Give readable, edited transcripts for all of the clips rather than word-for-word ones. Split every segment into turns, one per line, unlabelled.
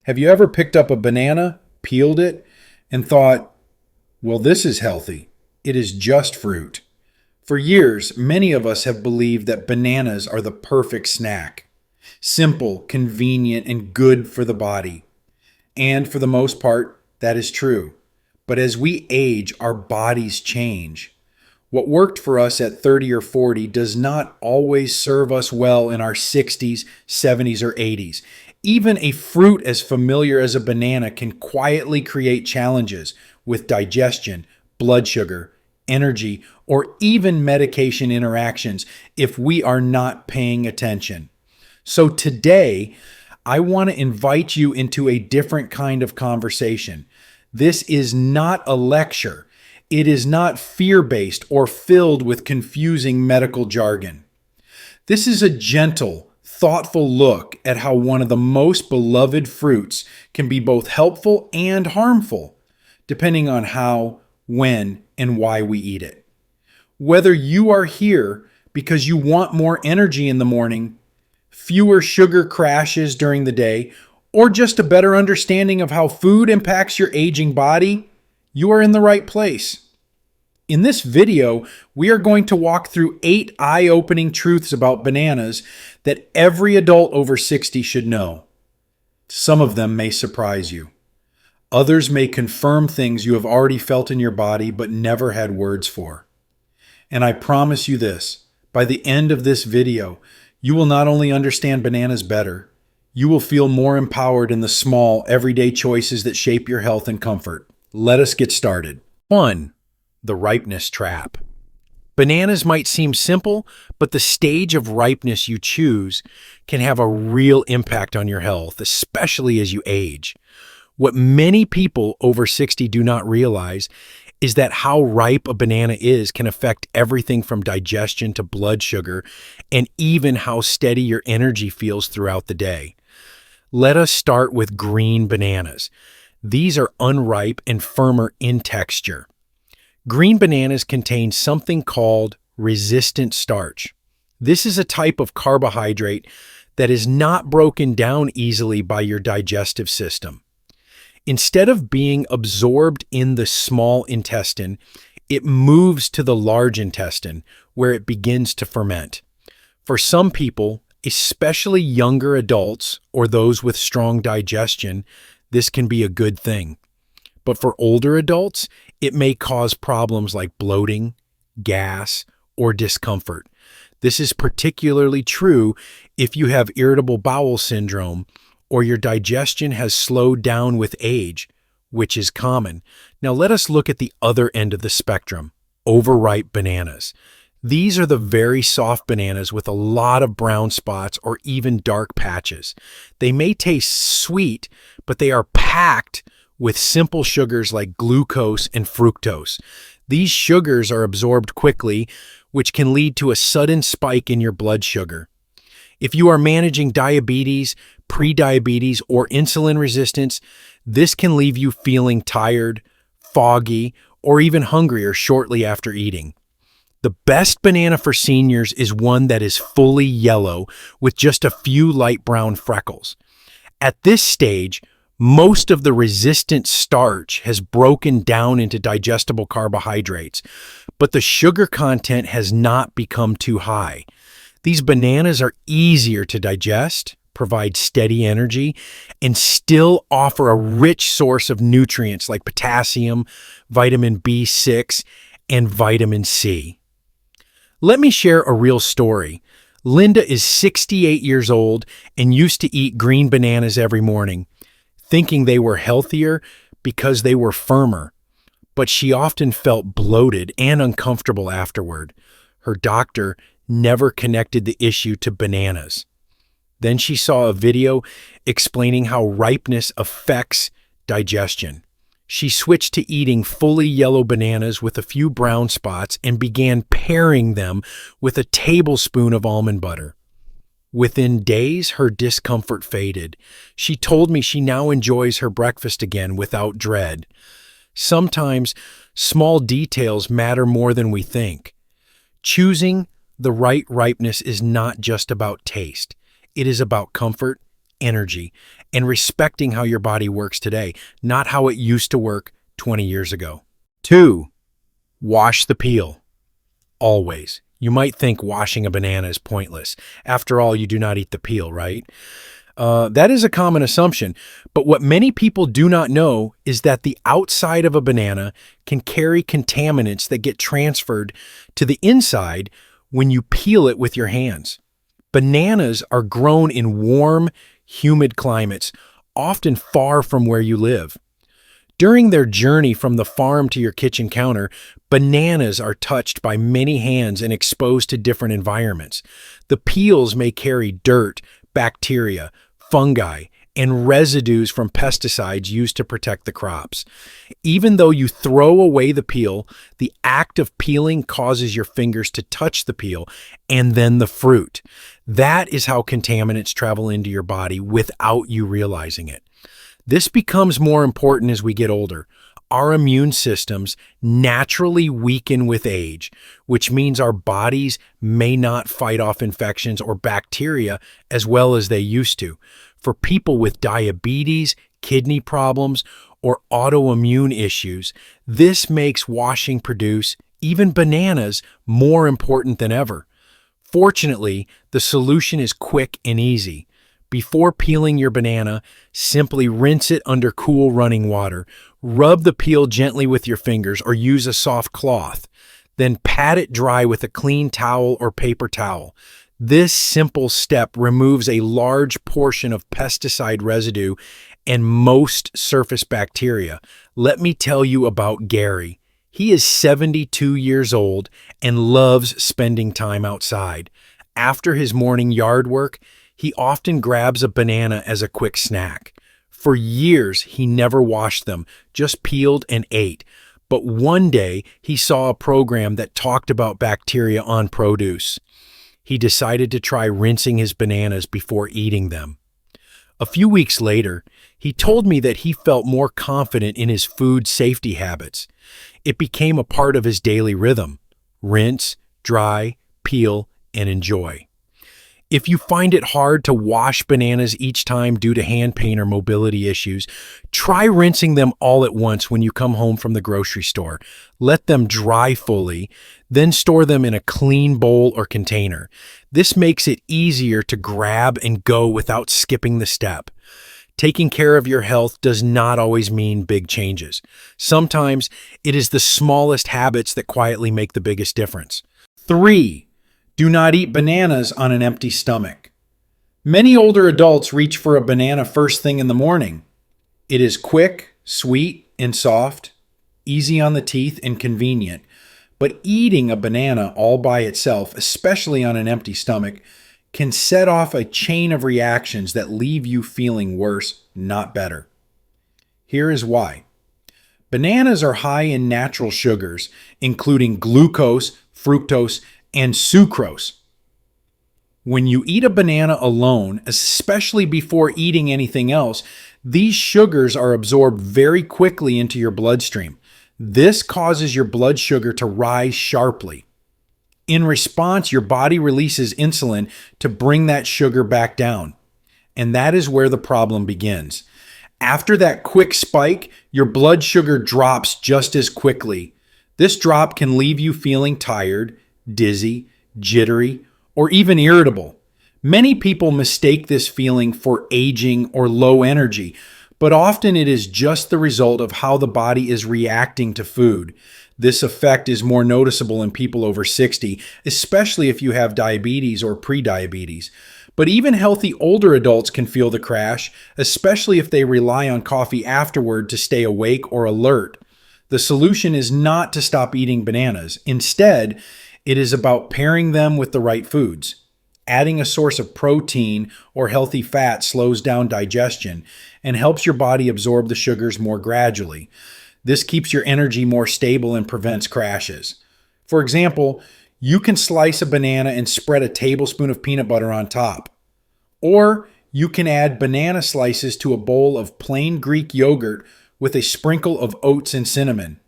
Have you ever picked up a banana, peeled it, and thought, well, this is healthy. It is just fruit. For years, many of us have believed that bananas are the perfect snack. Simple, convenient, and good for the body. And for the most part, that is true. But as we age, our bodies change. What worked for us at 30 or 40 does not always serve us well in our 60s, 70s, or 80s. Even a fruit as familiar as a banana can quietly create challenges with digestion, blood sugar, energy, or even medication interactions if we are not paying attention. So today, I want to invite you into a different kind of conversation. This is not a lecture. It is not fear-based or filled with confusing medical jargon. This is a gentle, thoughtful look at how one of the most beloved fruits can be both helpful and harmful, depending on how, when, and why we eat it. Whether you are here because you want more energy in the morning, fewer sugar crashes during the day, or just a better understanding of how food impacts your aging body, you are in the right place. In this video, we are going to walk through 8 eye-opening truths about bananas that every adult over 60 should know. Some of them may surprise you. Others may confirm things you have already felt in your body but never had words for. And I promise you this, by the end of this video, you will not only understand bananas better, you will feel more empowered in the small, everyday choices that shape your health and comfort. Let us get started. 1. The ripeness trap. Bananas might seem simple, but the stage of ripeness you choose can have a real impact on your health, especially as you age. What many people over 60 do not realize is that how ripe a banana is can affect everything from digestion to blood sugar and even how steady your energy feels throughout the day. Let us start with green bananas. These are unripe and firmer in texture. Green bananas contain something called resistant starch. This is a type of carbohydrate that is not broken down easily by your digestive system. Instead of being absorbed in the small intestine, it moves to the large intestine where it begins to ferment. For some people, especially younger adults or those with strong digestion, this can be a good thing. But for older adults, it may cause problems like bloating, gas, or discomfort. This is particularly true if you have irritable bowel syndrome or your digestion has slowed down with age, which is common. Now let us look at the other end of the spectrum, overripe bananas. These are the very soft bananas with a lot of brown spots or even dark patches. They may taste sweet, but they are packed with simple sugars like glucose and fructose. These sugars are absorbed quickly, which can lead to a sudden spike in your blood sugar. If you are managing diabetes, prediabetes, or insulin resistance, this can leave you feeling tired, foggy, or even hungrier shortly after eating. The best banana for seniors is one that is fully yellow with just a few light brown freckles. At this stage, most of the resistant starch has broken down into digestible carbohydrates, but the sugar content has not become too high. These bananas are easier to digest, provide steady energy, and still offer a rich source of nutrients like potassium, vitamin B6, and vitamin C. Let me share a real story. Linda is 68 years old and used to eat green bananas every morning, thinking they were healthier because they were firmer, but she often felt bloated and uncomfortable afterward. Her doctor never connected the issue to bananas. Then she saw a video explaining how ripeness affects digestion. She switched to eating fully yellow bananas with a few brown spots and began pairing them with a tablespoon of almond butter. Within days, her discomfort faded. She told me she now enjoys her breakfast again without dread. Sometimes small details matter more than we think. Choosing the right ripeness is not just about taste. It is about comfort, energy, and respecting how your body works today, not how it used to work 20 years ago. 2. Wash the peel. Always. You might think washing a banana is pointless. After all, you do not eat the peel, right? That is a common assumption, but what many people do not know is that the outside of a banana can carry contaminants that get transferred to the inside when you peel it with your hands. Bananas are grown in warm, humid climates, often far from where you live. During their journey from the farm to your kitchen counter, bananas are touched by many hands and exposed to different environments. The peels may carry dirt, bacteria, fungi, and residues from pesticides used to protect the crops. Even though you throw away the peel, the act of peeling causes your fingers to touch the peel and then the fruit. That is how contaminants travel into your body without you realizing it. This becomes more important as we get older. Our immune systems naturally weaken with age, which means our bodies may not fight off infections or bacteria as well as they used to. For people with diabetes, kidney problems, or autoimmune issues, this makes washing produce, even bananas, more important than ever. Fortunately, the solution is quick and easy. Before peeling your banana, simply rinse it under cool running water. Rub the peel gently with your fingers or use a soft cloth. Then pat it dry with a clean towel or paper towel. This simple step removes a large portion of pesticide residue and most surface bacteria. Let me tell you about Gary. He is 72 years old and loves spending time outside. After his morning yard work, he often grabs a banana as a quick snack. For years, he never washed them, just peeled and ate. But one day, he saw a program that talked about bacteria on produce. He decided to try rinsing his bananas before eating them. A few weeks later, he told me that he felt more confident in his food safety habits. It became a part of his daily rhythm: rinse, dry, peel, and enjoy. If you find it hard to wash bananas each time due to hand pain or mobility issues, try rinsing them all at once when you come home from the grocery store. Let them dry fully, then store them in a clean bowl or container. This makes it easier to grab and go without skipping the step. Taking care of your health does not always mean big changes. Sometimes it is the smallest habits that quietly make the biggest difference. 3. Do not eat bananas on an empty stomach. Many older adults reach for a banana first thing in the morning. It is quick, sweet, and soft, easy on the teeth, and convenient. But eating a banana all by itself, especially on an empty stomach, can set off a chain of reactions that leave you feeling worse, not better. Here is why. Bananas are high in natural sugars, including glucose, fructose, and sucrose. When you eat a banana alone, especially before eating anything else, these sugars are absorbed very quickly into your bloodstream. This causes your blood sugar to rise sharply. In response, your body releases insulin to bring that sugar back down. And that is where the problem begins. After that quick spike, your blood sugar drops just as quickly. This drop can leave you feeling tired, dizzy, jittery, or even irritable. Many people mistake this feeling for aging or low energy, but often it is just the result of how the body is reacting to food. This effect is more noticeable in people over 60, especially if you have diabetes or prediabetes. But even healthy older adults can feel the crash, especially if they rely on coffee afterward to stay awake or alert. The solution is not to stop eating bananas. Instead, it is about pairing them with the right foods. Adding a source of protein or healthy fat slows down digestion and helps your body absorb the sugars more gradually. This keeps your energy more stable and prevents crashes. For example, you can slice a banana and spread a tablespoon of peanut butter on top. Or you can add banana slices to a bowl of plain Greek yogurt with a sprinkle of oats and cinnamon.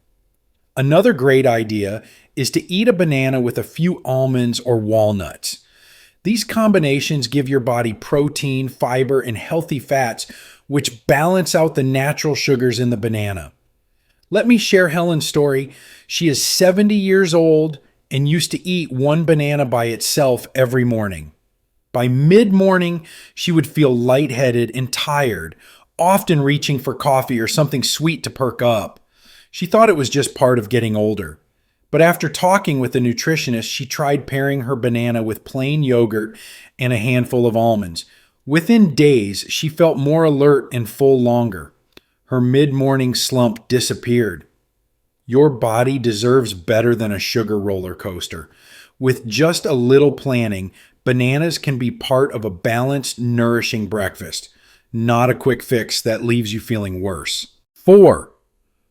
Another great idea is to eat a banana with a few almonds or walnuts. These combinations give your body protein, fiber, and healthy fats, which balance out the natural sugars in the banana. Let me share Helen's story. She is 70 years old and used to eat one banana by itself every morning. By mid-morning, she would feel lightheaded and tired, often reaching for coffee or something sweet to perk up. She thought it was just part of getting older. But after talking with a nutritionist, she tried pairing her banana with plain yogurt and a handful of almonds. Within days, she felt more alert and full longer. Her mid-morning slump disappeared. Your body deserves better than a sugar roller coaster. With just a little planning, bananas can be part of a balanced, nourishing breakfast, not a quick fix that leaves you feeling worse. 4.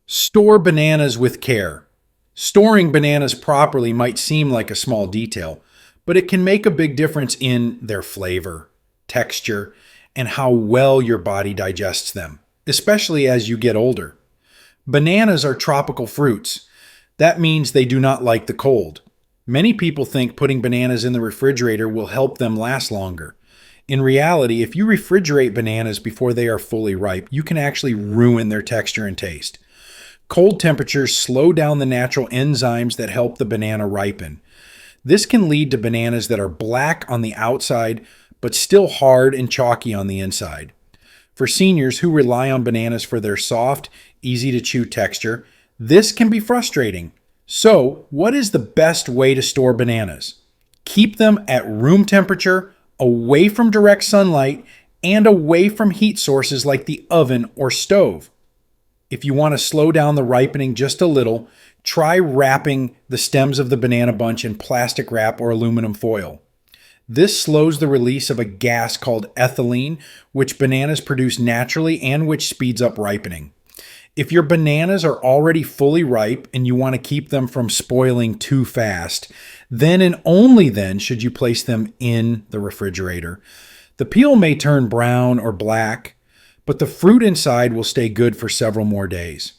Store bananas with care. Storing bananas properly might seem like a small detail, but it can make a big difference in their flavor, texture, and how well your body digests them, especially as you get older. Bananas are tropical fruits. That means they do not like the cold. Many people think putting bananas in the refrigerator will help them last longer. In reality, if you refrigerate bananas before they are fully ripe, you can actually ruin their texture and taste. Cold temperatures slow down the natural enzymes that help the banana ripen. This can lead to bananas that are black on the outside, but still hard and chalky on the inside. For seniors who rely on bananas for their soft, easy-to-chew texture, this can be frustrating. So, what is the best way to store bananas? Keep them at room temperature, away from direct sunlight, and away from heat sources like the oven or stove. If you want to slow down the ripening just a little, try wrapping the stems of the banana bunch in plastic wrap or aluminum foil. This slows the release of a gas called ethylene, which bananas produce naturally and which speeds up ripening. If your bananas are already fully ripe and you want to keep them from spoiling too fast, then and only then should you place them in the refrigerator. The peel may turn brown or black, but the fruit inside will stay good for several more days.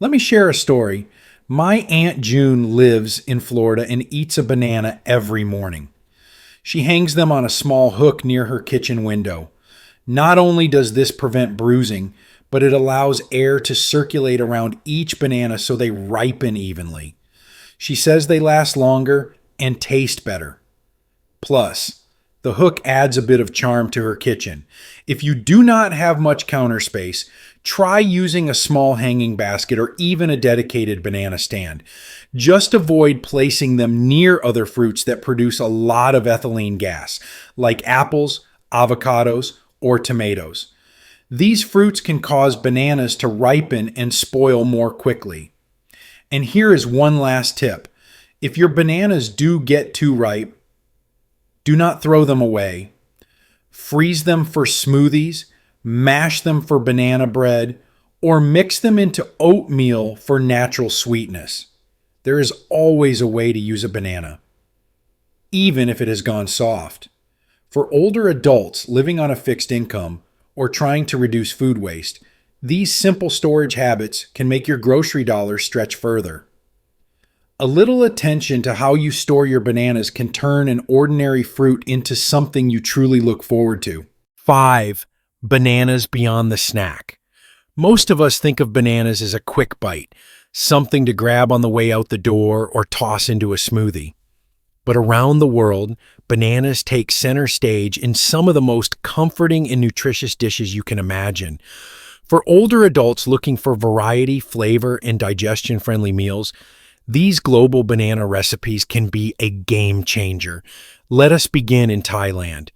Let me share a story. My Aunt June lives in Florida and eats a banana every morning. She hangs them on a small hook near her kitchen window. Not only does this prevent bruising, but it allows air to circulate around each banana so they ripen evenly. She says they last longer and taste better. Plus, the hook adds a bit of charm to her kitchen. If you do not have much counter space, try using a small hanging basket or even a dedicated banana stand. Just avoid placing them near other fruits that produce a lot of ethylene gas, like apples, avocados, or tomatoes. These fruits can cause bananas to ripen and spoil more quickly. And here is one last tip. If your bananas do get too ripe, do not throw them away. Freeze them for smoothies, mash them for banana bread, or mix them into oatmeal for natural sweetness. There is always a way to use a banana, even if it has gone soft. For older adults living on a fixed income or trying to reduce food waste, these simple storage habits can make your grocery dollars stretch further. A little attention to how you store your bananas can turn an ordinary fruit into something you truly look forward to. 5. Bananas beyond the snack. Most of us think of bananas as a quick bite, something to grab on the way out the door or toss into a smoothie. But around the world, bananas take center stage in some of the most comforting and nutritious dishes you can imagine. For older adults looking for variety, flavor, and digestion-friendly meals, these global banana recipes can be a game changer. Let us begin in Thailand.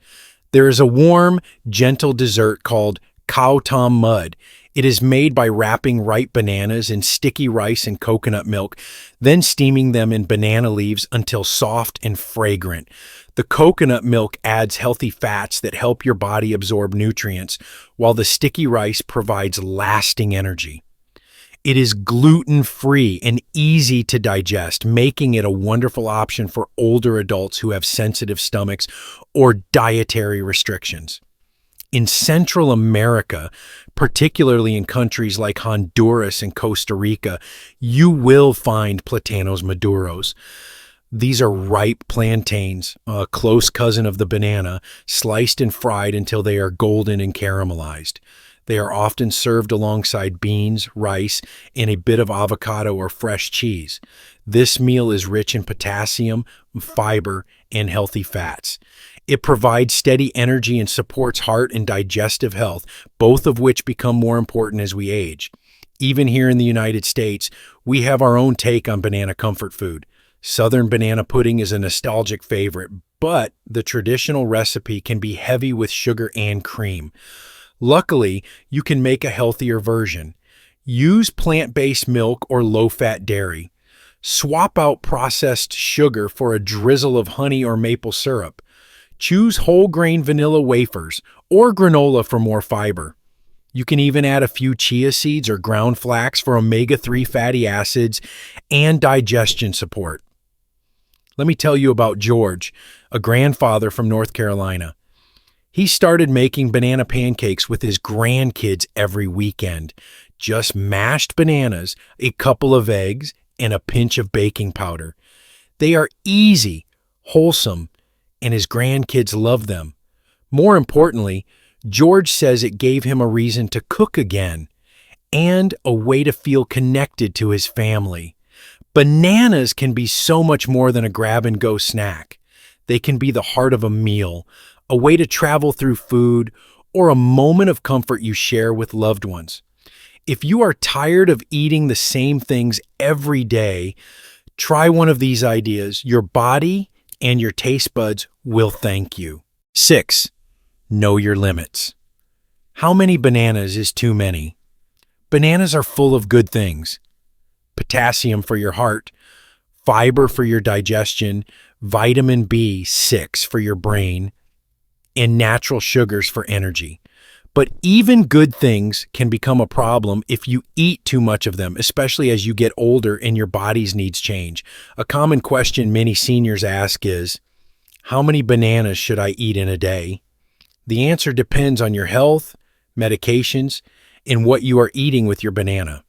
There is a warm, gentle dessert called Khao Tom Mud. It is made by wrapping ripe bananas in sticky rice and coconut milk, then steaming them in banana leaves until soft and fragrant. The coconut milk adds healthy fats that help your body absorb nutrients, while the sticky rice provides lasting energy. It is gluten-free and easy to digest, making it a wonderful option for older adults who have sensitive stomachs or dietary restrictions. In Central America, particularly in countries like Honduras and Costa Rica, you will find platanos maduros. These are ripe plantains, a close cousin of the banana, sliced and fried until they are golden and caramelized. They are often served alongside beans, rice, and a bit of avocado or fresh cheese. This meal is rich in potassium, fiber, and healthy fats. It provides steady energy and supports heart and digestive health, both of which become more important as we age. Even here in the United States, we have our own take on banana comfort food. Southern banana pudding is a nostalgic favorite, but the traditional recipe can be heavy with sugar and cream. Luckily, you can make a healthier version. Use plant-based milk or low-fat dairy. Swap out processed sugar for a drizzle of honey or maple syrup. Choose whole grain vanilla wafers or granola for more fiber. You can even add a few chia seeds or ground flax for omega-3 fatty acids and digestion support. Let me tell you about George, a grandfather from North Carolina. He started making banana pancakes with his grandkids every weekend. Just mashed bananas, a couple of eggs, and a pinch of baking powder. They are easy, wholesome, and his grandkids love them. More importantly, George says it gave him a reason to cook again and a way to feel connected to his family. Bananas can be so much more than a grab-and-go snack. They can be the heart of a meal, a way to travel through food, or a moment of comfort you share with loved ones. If you are tired of eating the same things every day, try one of these ideas. Your body and your taste buds will thank you. 6. Know your limits. How many bananas is too many? Bananas are full of good things. Potassium for your heart, fiber for your digestion, vitamin B6 for your brain, and natural sugars for energy. But even good things can become a problem if you eat too much of them, especially as you get older and your body's needs change. A common question many seniors ask is, how many bananas should I eat in a day? The answer depends on your health, medications, and what you are eating with your banana.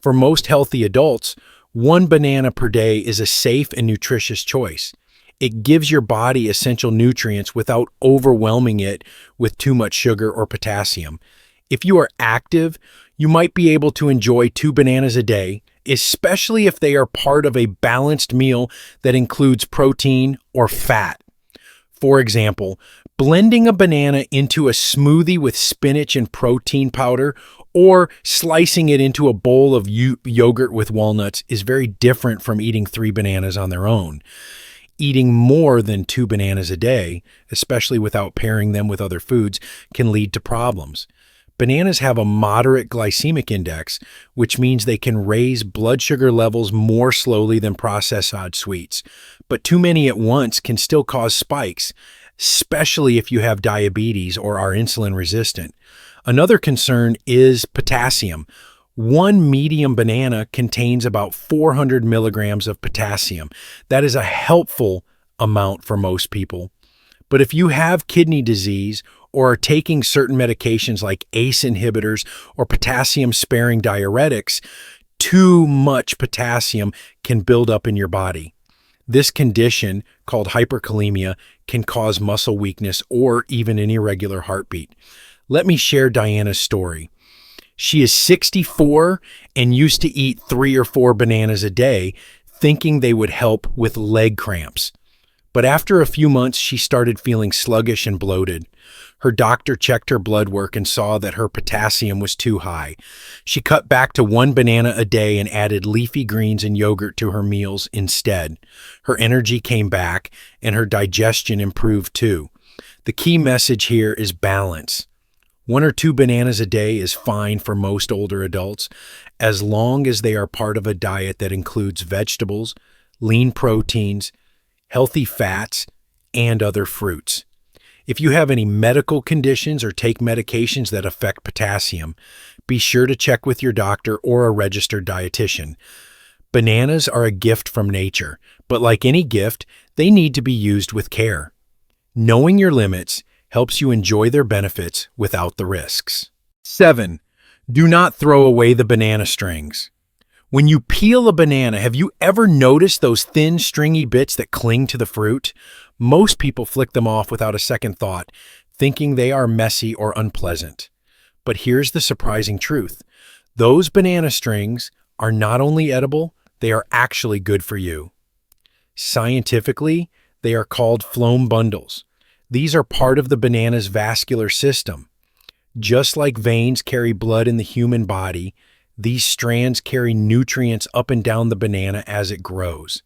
For most healthy adults, 1 banana per day is a safe and nutritious choice. It gives your body essential nutrients without overwhelming it with too much sugar or potassium. If you are active, you might be able to enjoy 2 bananas a day, especially if they are part of a balanced meal that includes protein or fat. For example, blending a banana into a smoothie with spinach and protein powder or slicing it into a bowl of yogurt with walnuts is very different from eating 3 bananas on their own. Eating more than 2 bananas a day, especially without pairing them with other foods, can lead to problems. Bananas have a moderate glycemic index, which means they can raise blood sugar levels more slowly than processed sweets. But too many at once can still cause spikes, especially if you have diabetes or are insulin resistant. Another concern is potassium. 1 medium banana contains about 400 milligrams of potassium. That is a helpful amount for most people. But if you have kidney disease or are taking certain medications like ACE inhibitors or potassium-sparing diuretics, too much potassium can build up in your body. This condition, called hyperkalemia, can cause muscle weakness or even an irregular heartbeat. Let me share Diana's story. She is 64 and used to eat 3 or 4 bananas a day, thinking they would help with leg cramps. But after a few months, she started feeling sluggish and bloated. Her doctor checked her blood work and saw that her potassium was too high. She cut back to 1 banana a day and added leafy greens and yogurt to her meals instead. Her energy came back and her digestion improved too. The key message here is balance. 1 or 2 bananas a day is fine for most older adults, as long as they are part of a diet that includes vegetables, lean proteins, healthy fats, and other fruits. If you have any medical conditions or take medications that affect potassium, be sure to check with your doctor or a registered dietitian. Bananas are a gift from nature, but like any gift, they need to be used with care. Knowing your limits helps you enjoy their benefits without the risks. 7. Do not throw away the banana strings. When you peel a banana, have you ever noticed those thin, stringy bits that cling to the fruit? Most people flick them off without a second thought, thinking they are messy or unpleasant. But here's the surprising truth. Those banana strings are not only edible, they are actually good for you. Scientifically, they are called phloem bundles. These are part of the banana's vascular system. Just like veins carry blood in the human body, these strands carry nutrients up and down the banana as it grows.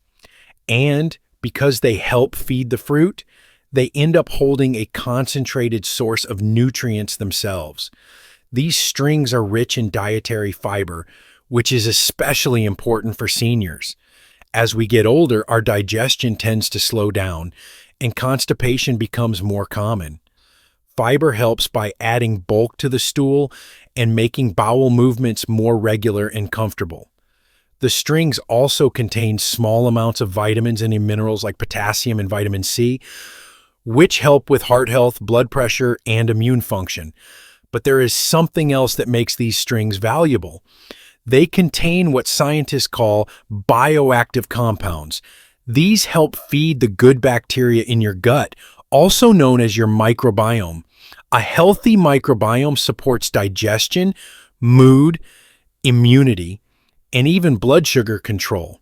And because they help feed the fruit, they end up holding a concentrated source of nutrients themselves. These strings are rich in dietary fiber, which is especially important for seniors. As we get older, our digestion tends to slow down, and constipation becomes more common. Fiber helps by adding bulk to the stool and making bowel movements more regular and comfortable. The strings also contain small amounts of vitamins and minerals like potassium and vitamin C, which help with heart health, blood pressure, and immune function. But there is something else that makes these strings valuable. They contain what scientists call bioactive compounds. These help feed the good bacteria in your gut, also known as your microbiome. A healthy microbiome supports digestion, mood, immunity, and even blood sugar control.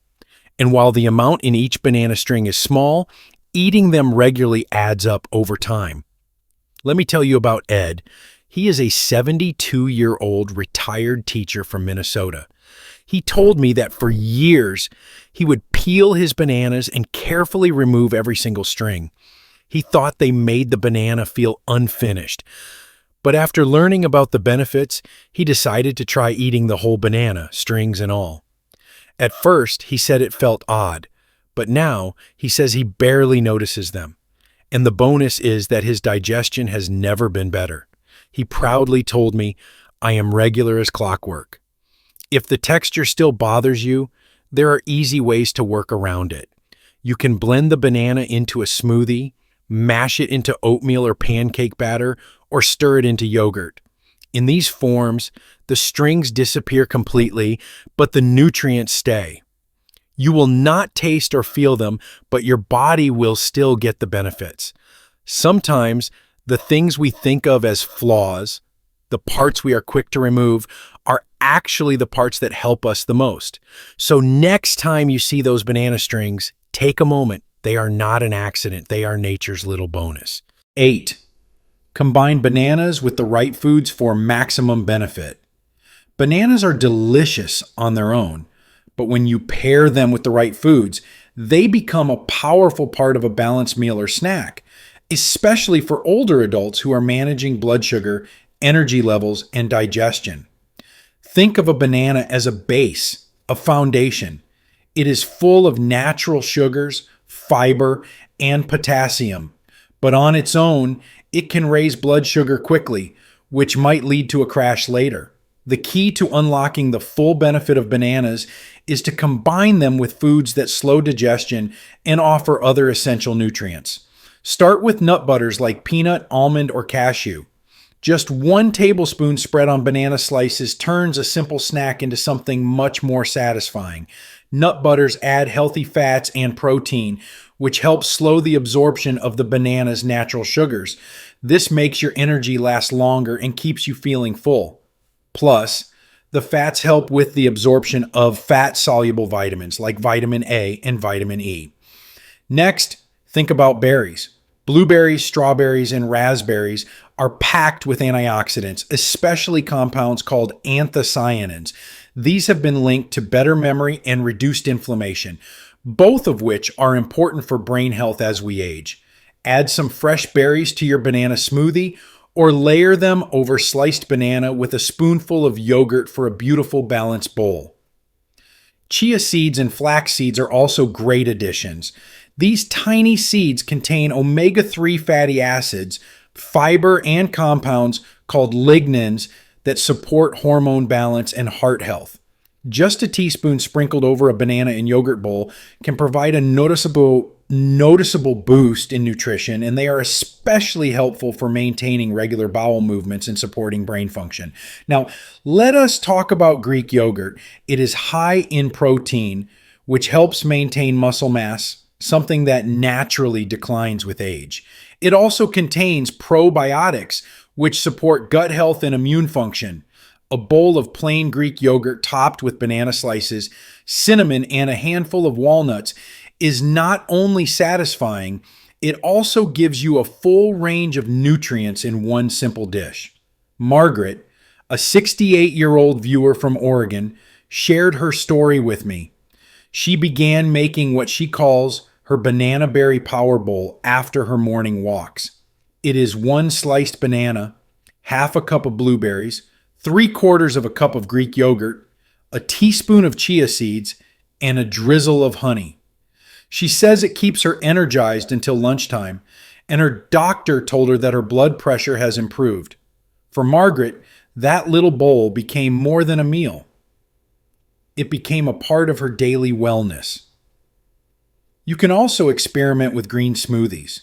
And while the amount in each banana string is small, eating them regularly adds up over time. Let me tell you about Ed. He is a 72-year-old retired teacher from Minnesota. He told me that for years, he would peel his bananas and carefully remove every single string. He thought they made the banana feel unfinished. But after learning about the benefits, he decided to try eating the whole banana, strings and all. At first, he said it felt odd, but now he says he barely notices them. And the bonus is that his digestion has never been better. He proudly told me, "I am regular as clockwork." If the texture still bothers you, there are easy ways to work around it. You can blend the banana into a smoothie, mash it into oatmeal or pancake batter, or stir it into yogurt. In these forms, the strings disappear completely, but the nutrients stay. You will not taste or feel them, but your body will still get the benefits. Sometimes, the things we think of as flaws, the parts we are quick to remove, are actually the parts that help us the most. So next time you see those banana strings, take a moment. They are not an accident. They are nature's little bonus. 8. Combine bananas with the right foods for maximum benefit. Bananas are delicious on their own, but when you pair them with the right foods, they become a powerful part of a balanced meal or snack, especially for older adults who are managing blood sugar, energy levels, and digestion. Think of a banana as a base, a foundation. It is full of natural sugars, fiber, and potassium. But on its own, it can raise blood sugar quickly, which might lead to a crash later. The key to unlocking the full benefit of bananas is to combine them with foods that slow digestion and offer other essential nutrients. Start with nut butters like peanut, almond, or cashew. Just 1 tablespoon spread on banana slices turns a simple snack into something much more satisfying. Nut butters add healthy fats and protein, which helps slow the absorption of the banana's natural sugars. This makes your energy last longer and keeps you feeling full. Plus, the fats help with the absorption of fat-soluble vitamins like vitamin A and vitamin E. Next, think about berries. Blueberries, strawberries, and raspberries are packed with antioxidants, especially compounds called anthocyanins. These have been linked to better memory and reduced inflammation, both of which are important for brain health as we age. Add some fresh berries to your banana smoothie or layer them over sliced banana with a spoonful of yogurt for a beautiful balanced bowl. Chia seeds and flax seeds are also great additions. These tiny seeds contain omega-3 fatty acids, fiber, and compounds called lignans that support hormone balance and heart health. Just a teaspoon sprinkled over a banana and yogurt bowl can provide a noticeable boost in nutrition, and they are especially helpful for maintaining regular bowel movements and supporting brain function. Now, let us talk about Greek yogurt. It is high in protein, which helps maintain muscle mass, something that naturally declines with age. It also contains probiotics, which support gut health and immune function. A bowl of plain Greek yogurt topped with banana slices, cinnamon, and a handful of walnuts is not only satisfying, it also gives you a full range of nutrients in one simple dish. Margaret, a 68-year-old viewer from Oregon, shared her story with me. She began making what she calls her banana berry power bowl after her morning walks. It is 1 sliced banana, half a cup of blueberries, 3/4 of a cup of Greek yogurt, a teaspoon of chia seeds, and a drizzle of honey. She says it keeps her energized until lunchtime, and her doctor told her that her blood pressure has improved. For Margaret, that little bowl became more than a meal. It became a part of her daily wellness. You can also experiment with green smoothies.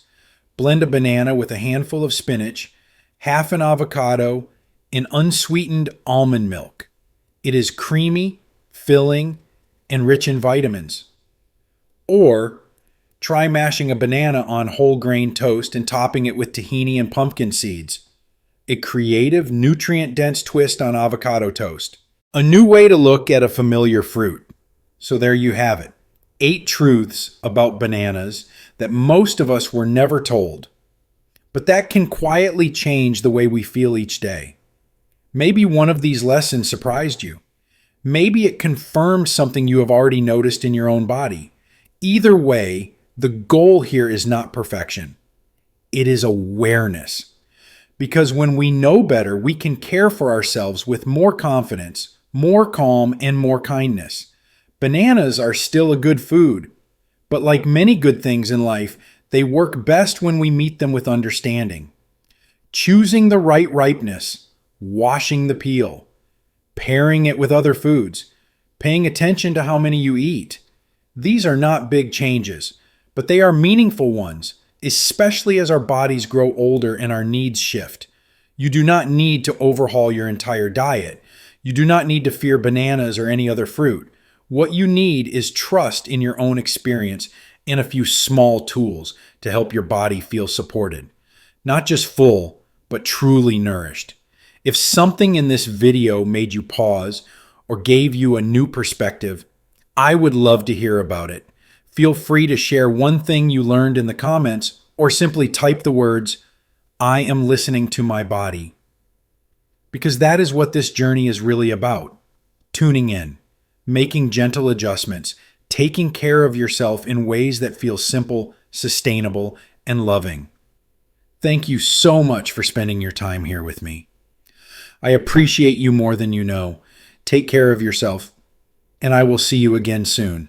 Blend a banana with a handful of spinach, half an avocado, and unsweetened almond milk. It is creamy, filling, and rich in vitamins. Or try mashing a banana on whole grain toast and topping it with tahini and pumpkin seeds. A creative, nutrient-dense twist on avocado toast. A new way to look at a familiar fruit. So there you have it. 8 truths about bananas that most of us were never told. But that can quietly change the way we feel each day. Maybe one of these lessons surprised you. Maybe it confirmed something you have already noticed in your own body. Either way, the goal here is not perfection. It is awareness. Because when we know better, we can care for ourselves with more confidence, more calm, and more kindness. Bananas are still a good food, but like many good things in life, they work best when we meet them with understanding. Choosing the right ripeness, washing the peel, pairing it with other foods, paying attention to how many you eat. These are not big changes, but they are meaningful ones, especially as our bodies grow older and our needs shift. You do not need to overhaul your entire diet. You do not need to fear bananas or any other fruit. What you need is trust in your own experience and a few small tools to help your body feel supported. Not just full, but truly nourished. If something in this video made you pause or gave you a new perspective, I would love to hear about it. Feel free to share one thing you learned in the comments or simply type the words, "I am listening to my body." Because that is what this journey is really about. Tuning in, making gentle adjustments, taking care of yourself in ways that feel simple, sustainable, and loving. Thank you so much for spending your time here with me. I appreciate you more than you know. Take care of yourself, and I will see you again soon.